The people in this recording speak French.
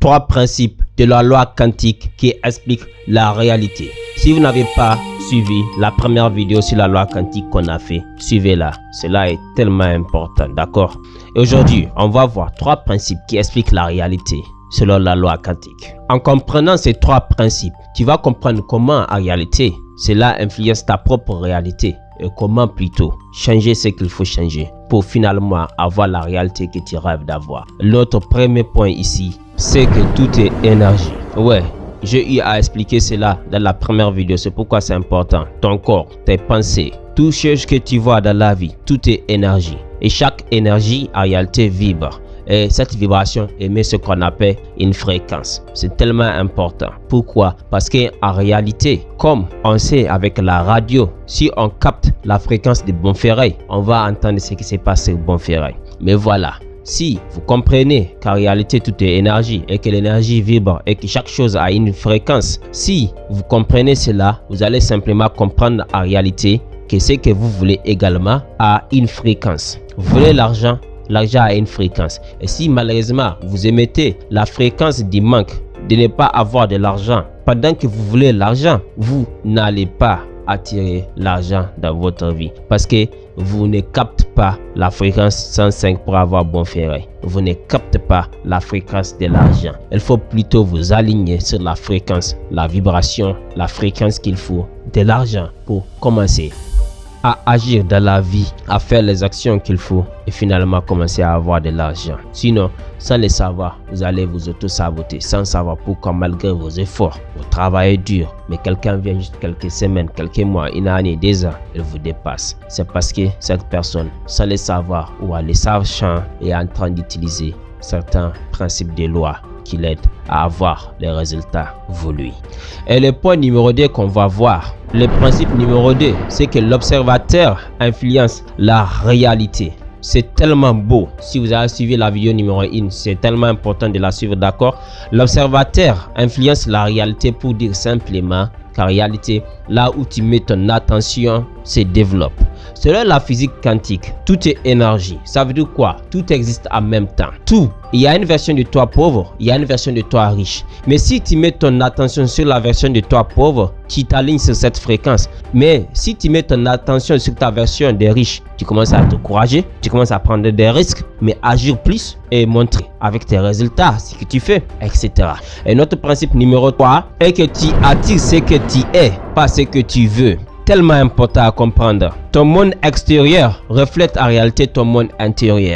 3 principes de la loi quantique qui expliquent la réalité. Si vous n'avez pas suivi la première vidéo sur la loi quantique qu'on a fait, suivez-la. Cela est tellement important, d'accord? Et aujourd'hui, on va voir 3 principes qui expliquent la réalité selon la loi quantique. En comprenant ces 3 principes, tu vas comprendre comment en réalité cela influence ta propre réalité et comment plutôt changer ce qu'il faut changer pour finalement avoir la réalité que tu rêves d'avoir. L'autre premier point ici, c'est que tout est énergie. Ouais, j'ai eu à expliquer cela dans la première vidéo, c'est pourquoi c'est important. Ton corps, tes pensées, tout ce que tu vois dans la vie, tout est énergie. Et chaque énergie en réalité vibre. Et cette vibration émet ce qu'on appelle une fréquence. C'est tellement important. Pourquoi? Parce qu'en réalité, comme on sait avec la radio, si on capte la fréquence de Bonferré, on va entendre ce qui s'est passé au Bonferré. Mais voilà, si vous comprenez qu'en réalité tout est énergie et que l'énergie vibre et que chaque chose a une fréquence, si vous comprenez cela, vous allez simplement comprendre en réalité que ce que vous voulez également a une fréquence. Vous voulez l'argent? L'argent a une fréquence. Et si malheureusement vous émettez la fréquence du manque, de ne pas avoir de l'argent, pendant que vous voulez l'argent, vous n'allez pas attirer l'argent dans votre vie. Parce que vous ne captez pas la fréquence 105 pour avoir Bonferré. Vous ne captez pas la fréquence de l'argent. Il faut plutôt vous aligner sur la fréquence, la vibration, la fréquence qu'il faut de l'argent pour commencer à agir dans la vie, à faire les actions qu'il faut et finalement commencer à avoir de l'argent. Sinon, sans le savoir, vous allez vous auto-saboter sans savoir pourquoi malgré vos efforts, vous travaillez dur, mais quelqu'un vient juste quelques semaines, quelques mois, une année, 2 ans, il vous dépasse. C'est parce que cette personne, sans le savoir ou à le savoir, est en train d'utiliser certains principes de loi qui l'aident à avoir les résultats voulus. Et le point numéro 2 qu'on va voir, le principe numéro 2, c'est que l'observateur influence la réalité. C'est tellement beau. Si vous avez suivi la vidéo numéro 1, c'est tellement important de la suivre, d'accord? L'observateur influence la réalité pour dire simplement qu'en réalité, là où tu mets ton attention, se développe. Selon la physique quantique, tout est énergie. Ça veut dire quoi? Tout existe en même temps. Tout. Il y a une version de toi pauvre, il y a une version de toi riche. Mais si tu mets ton attention sur la version de toi pauvre, tu t'alignes sur cette fréquence. Mais si tu mets ton attention sur ta version de riche, tu commences à te courager, tu commences à prendre des risques, mais agir plus et montrer avec tes résultats ce que tu fais, etc. Et notre principe numéro 3 est que tu attires ce que tu es, pas ce que tu veux. Tellement important à comprendre. Ton monde extérieur reflète en réalité ton monde intérieur.